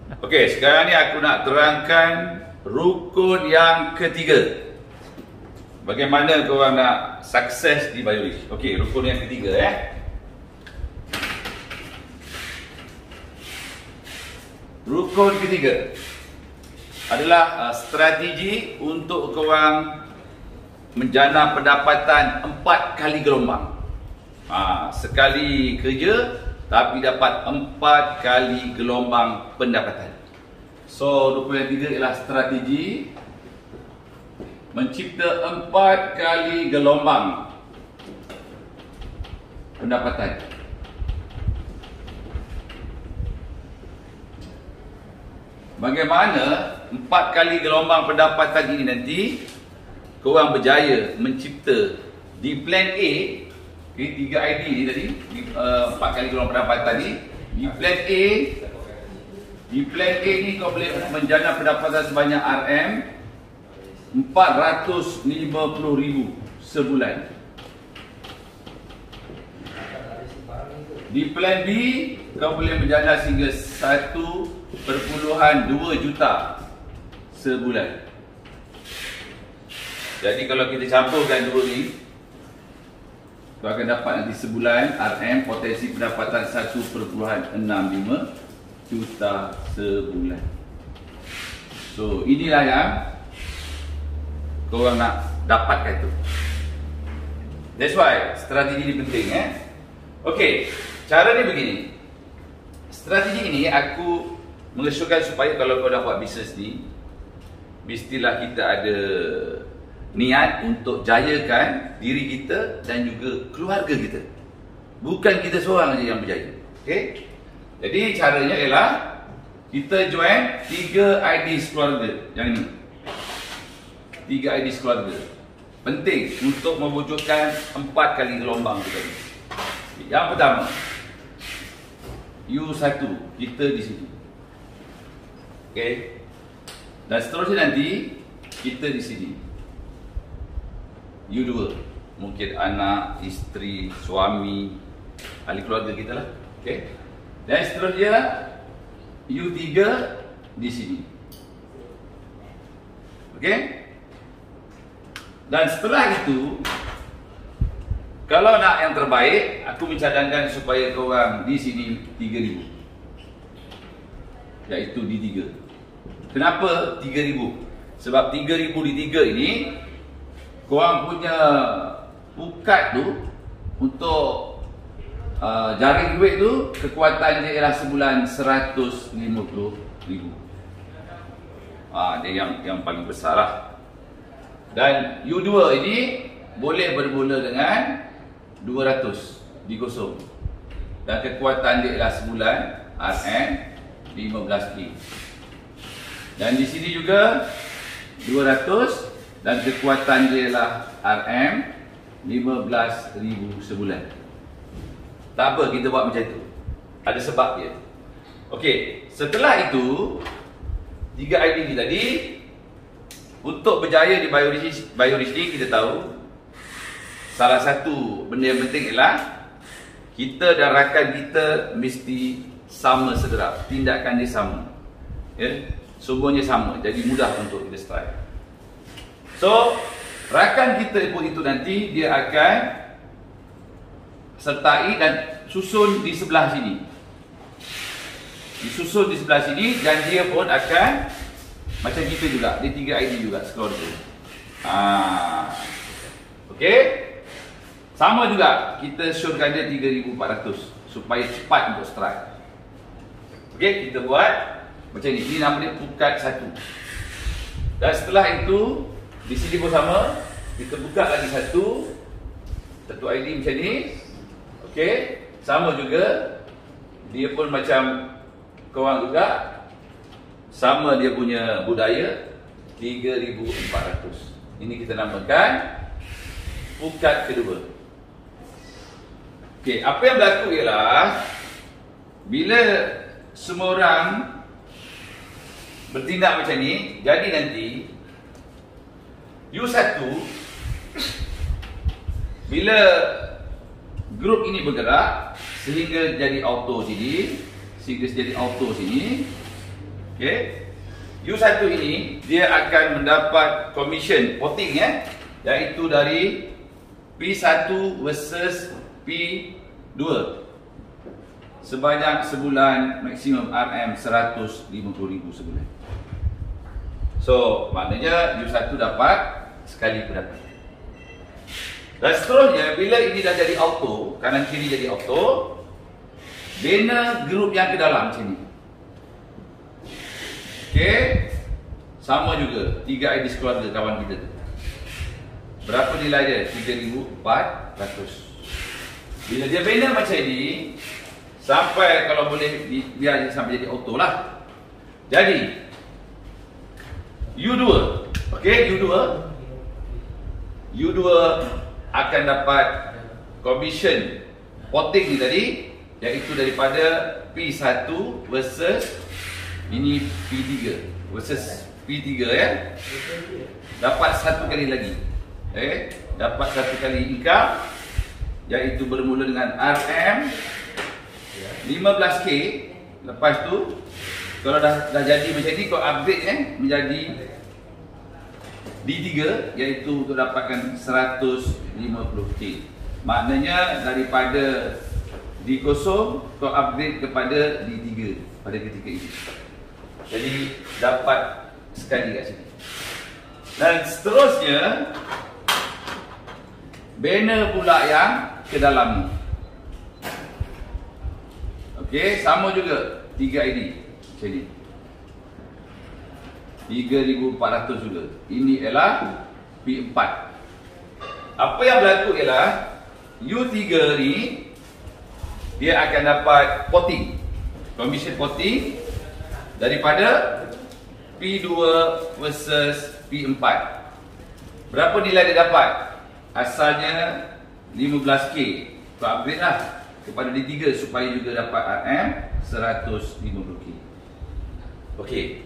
Okey, sekarang ni aku nak terangkan rukun yang ketiga. Bagaimana korang nak sukses di BioRich. Okey, rukun yang ketiga Rukun ketiga adalah strategi untuk korang menjana pendapatan 4 kali gelombang. Sekali kerja tapi dapat 4 kali gelombang pendapatan. So, rukun yang ketiga ialah strategi mencipta 4 kali gelombang pendapatan. Bagaimana 4 kali gelombang pendapatan ini nanti korang berjaya mencipta di plan A, 3 ID ni tadi, 4 kali gelombang pendapatan ni. Di plan A ni kau boleh menjana pendapatan sebanyak RM450,000 sebulan. Di plan B kau boleh menjana sehingga 1.2 juta sebulan. Jadi kalau kita campurkan dua ni, kau akan dapat nanti sebulan RM potensi pendapatan 1.65 juta sebulan. So inilah yang korang nak dapatkan tu. That's why strategi ni penting Okey, cara ni begini. Strategi ini aku mengesyorkan supaya kalau kau dah buat bisnes ni, mestilah kita ada niat untuk jayakan diri kita dan juga keluarga kita. Bukan kita seorang saja yang berjaya. Okey? Jadi caranya ialah kita join 3 IDs keluarga. Yang ini 3 IDs keluarga penting untuk mewujudkan 4 kali gelombang kita ni. Yang pertama, U1 kita di sini. Okey? Dan seterusnya nanti kita di sini. U2 mungkin anak, isteri, suami, ahli keluarga kita lah. Okey? Dan seterusnya U3 di sini. Okey? Dan setelah itu, kalau nak yang terbaik, aku mencadangkan supaya korang di sini 3,000. Iaitu di 3. Kenapa 3,000? Sebab 3,000 di 3 ini, korang punya pukat tu untuk jaring duit tu, kekuatan dia ialah sebulan 150,000. Dia yang paling besar lah. Dan U2 ini boleh bermula dengan 200 dikosong. Dan kekuatan dia ialah sebulan RM15K. Dan di sini juga 200 dan kekuatan dia ialah RM15,000 sebulan. Tak apa kita buat macam tu. Ada sebab dia. Okey, setelah itu 3 ID ni tadi, untuk berjaya di BioRich ni kita tahu salah satu benda yang penting ialah kita dan rakan kita mesti sama sederap. Tindakan dia sama. Semuanya sama. Jadi mudah untuk kita strike. So, rakan kita pun itu nanti dia akan sertai dan susun di sebelah sini. Disusun di sebelah sini dan dia pun akan macam kita juga. Dia 3 ID juga sekeluarga. Okey. Sama juga, kita syorkan dia 3,400 supaya cepat untuk strike. Okey, kita buat macam ni. Ini nama dia pukat 1. Dan setelah itu, di sini pun sama. Kita buka lagi satu ID macam ni. Okey, sama juga. Dia pun macam korang juga. Sama dia punya budaya, 3,400. Ini kita namakan pukat kedua. Okey, apa yang berlaku ialah bila semua orang bertindak macam ni, jadi nanti U1 bila grup ini bergerak sehingga jadi auto sini, Okey. U1 ini dia akan mendapat komisen voting iaitu dari P1 versus P2 sebanyak sebulan maksimum RM150,000 sebulan. So maknanya U1 dapat sekali pendapat. Dan seterusnya bila ini dah jadi auto, kanan kiri jadi auto, bina grup yang ke dalam sini. Okey, sama juga 3 ID keluarga kawan kita tu. Berapa nilai dia? 3,400. Bila dia bina macam ini, sampai kalau boleh biar sampai jadi auto lah. Jadi U2, okey, U2 akan dapat komisen voting ni tadi, iaitu daripada P1 versus ini P3 versus P3 dapat satu kali lagi. Dapat satu kali income, iaitu bermula dengan RM 15K. Lepas tu kalau dah jadi macam ni, kau upgrade menjadi D3, iaitu untuk dapatkan 150K. Maknanya daripada D0 kau upgrade kepada D3 pada ketika ini. Jadi dapat sekali kat sini. Dan seterusnya banner pula yang ke dalam ni. Okey, sama juga 3 ID macam ni. 3,400 juga. Ini ialah P4. Apa yang berlaku ialah U3 ni dia akan dapat voting, komisen voting daripada P2 versus P4. Berapa nilai dia dapat? Asalnya 15K. Kau upgrade lah kepada D3 supaya juga dapat RM 150K. Okey,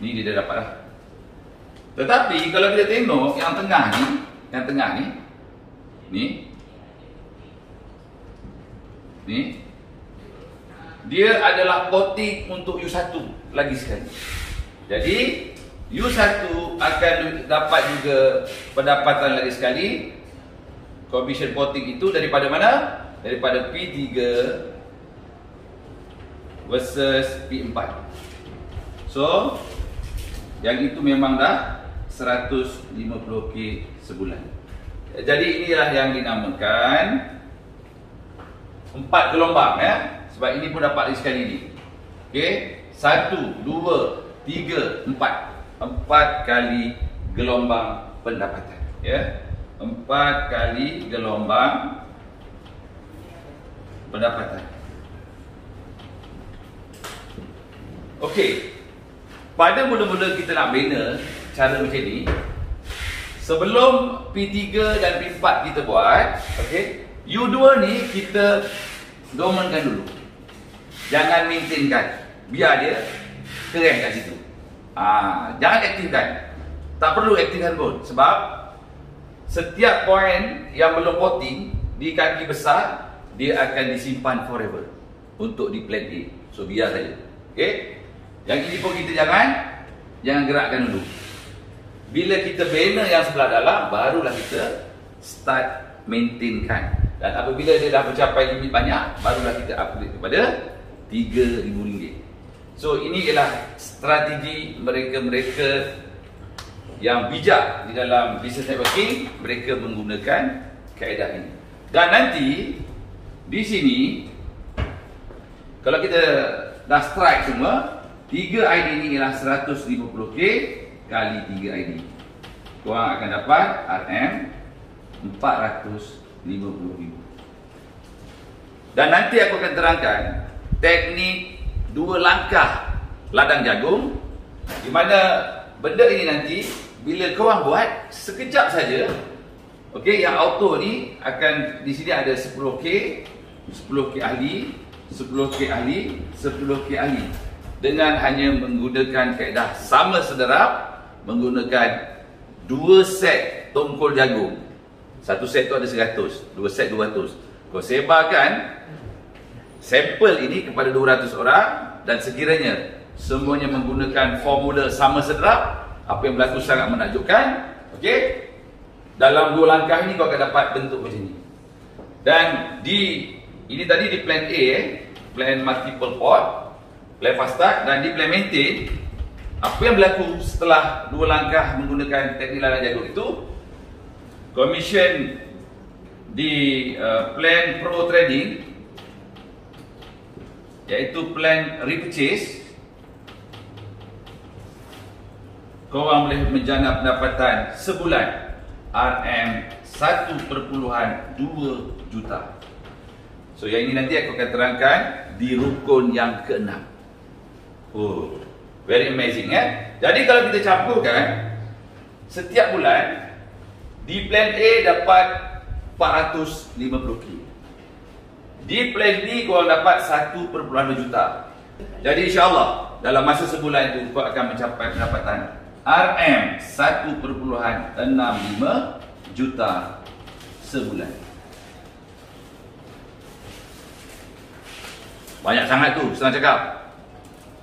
ni dia dah dapat lah. Tetapi kalau kita tengok yang tengah ni, ni dia adalah voting untuk U1 lagi sekali. Jadi U1 akan dapat juga pendapatan lagi sekali. Komisen voting itu daripada mana? Daripada P3 versus P4. So yang itu memang dah 150K sebulan. Jadi inilah yang dinamakan 4 gelombang sebab ini pun dapat sekali ni. Okey, 1, 2, 3, 4. 4 kali gelombang pendapatan, 4 kali gelombang pendapatan. Okey. Pada mula-mula kita nak bina cara macam ni, sebelum P3 dan P4 kita buat, okey, U2 ni kita dormankan dulu. Jangan maintainkan. Biar dia keren kat situ. Jangan aktifkan. Tak perlu aktifkan pun. Sebab setiap poin yang belum voting di kaki besar, dia akan disimpan forever untuk di plan A. So biar saja. Okey. Yang ini pun kita jangan gerakkan dulu. Bila kita bina yang sebelah dalam, barulah kita start maintainkan. Dan apabila dia dah mencapai limit banyak, barulah kita upgrade kepada RM3,000. So ini ialah strategi mereka-mereka yang bijak di dalam business networking. Mereka menggunakan kaedah ini. Dan nanti di sini, kalau kita dah strike semua, 3 ID ni ialah 150K kali 3 ID. Korang akan dapat RM 450,000. Dan nanti aku akan terangkan teknik 2 langkah ladang jagung, di mana benda ini nanti bila korang buat sekejap saja. Okey, yang auto ni akan di sini ada 10K, 10K ahli, 10K ahli, 10K ahli. Dengan hanya menggunakan kaedah sama sederap, menggunakan 2 set tongkol jagung. Satu set tu ada 100, 2 set 200. Kau sebarkan sampel ini kepada 200 orang, dan sekiranya semuanya menggunakan formula sama sederap. Apa yang berlaku sangat menakjubkan. Okey. Dalam 2 langkah ini kau akan dapat bentuk macam ni. Dan ini tadi di plan A, plan multiple port, plan fast start, dan di plan maintain. Apa yang berlaku setelah 2 langkah menggunakan teknik lalang jagung itu, commission di plan pro trading, iaitu plan repurchase, korang boleh menjana pendapatan sebulan RM 1.2 juta. So yang ini nanti aku akan terangkan di rukun yang ke-6. Oh, very amazing Jadi kalau kita campurkan, setiap bulan di plan A dapat 450k. Di plan B korang dapat 1.2 juta. Jadi insyaAllah dalam masa sebulan itu kau akan mencapai pendapatan RM 1.65 juta sebulan. Banyak sangat tu, senang cakap.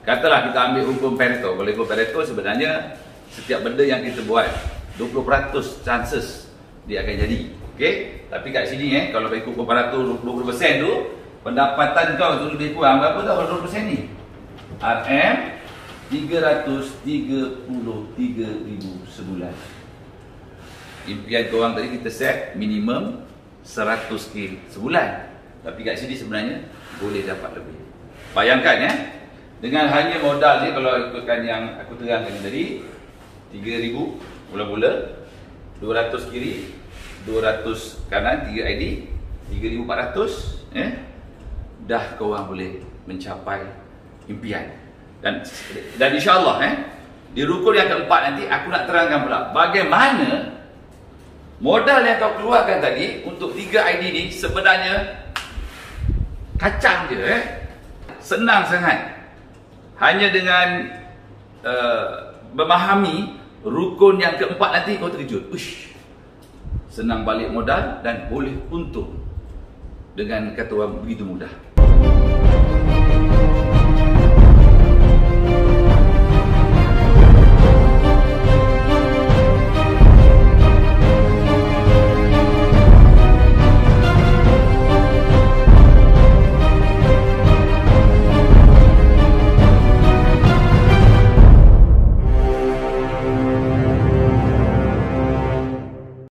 Katalah kita ambil hukum Pareto. Kalau hukum Pareto sebenarnya setiap benda yang kita buat 20% chances dia akan jadi. Okey? Tapi kat sini kalau ikut hukum Pareto 20% tu, pendapatan kau tu lebih kurang berapa tahu 20% ni? RM 333,000 sebulan. Impian korang tadi kita set minimum 100k sebulan. Tapi kat sini sebenarnya boleh dapat lebih. Bayangkan dengan hanya modal ni, kalau ikutkan yang aku terangkan tadi, 3,000 mula-mula, 200 kiri, 200 kanan, 3 ID, 3,400, dah korang boleh mencapai impian. Dan insyaAllah di rukun yang keempat nanti aku nak terangkan pula bagaimana modal yang kau keluarkan tadi untuk 3 ID ni sebenarnya kacang je. Senang sangat. Hanya dengan memahami rukun yang keempat nanti kau terkejut. Uish, senang balik modal dan boleh untung dengan kata orang begitu mudah.